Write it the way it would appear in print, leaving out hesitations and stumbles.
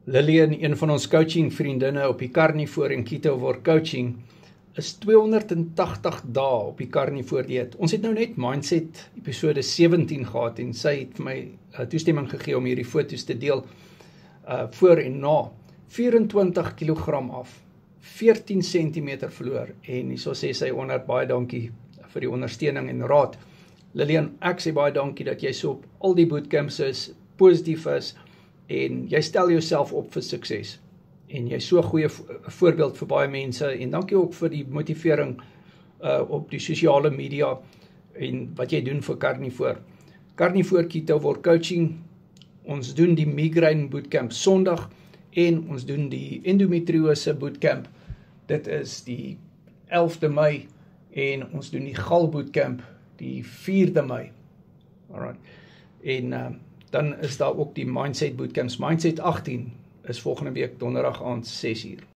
Lillian, een van ons coaching vriendinne op die Carnivore in Keto Coaching, is 280 dae op die Carnivore dieet. Ons het nou net Mindset episode 17 gehad en sy het vir my toestemming gegee om hierdie foto's te deel voor en na. 24 kilogram af, 14 centimeter verloor en hierso sê sy onder baie dankie vir die ondersteuning en raad. Lillian, ek sê baie dankie dat jy so op al die bootcamps is, positief is en jy stel jouself op vir sukses. En jy is so 'n goeie voorbeeld vir baie mense en dankie ook vir die motivering op die sosiale media en wat jy doen vir Carnivore. Carnivore Keto Coaching, ons doen die migraine bootcamp Sondag en ons doen die endometriose bootcamp. Dit is die 11de Mei en ons doen die gal bootcamp die 4de Mei. Alright. En dan is daar ook die Mindset bootcamps. Mindset 18 is volgende week donderdag aand 6 uur.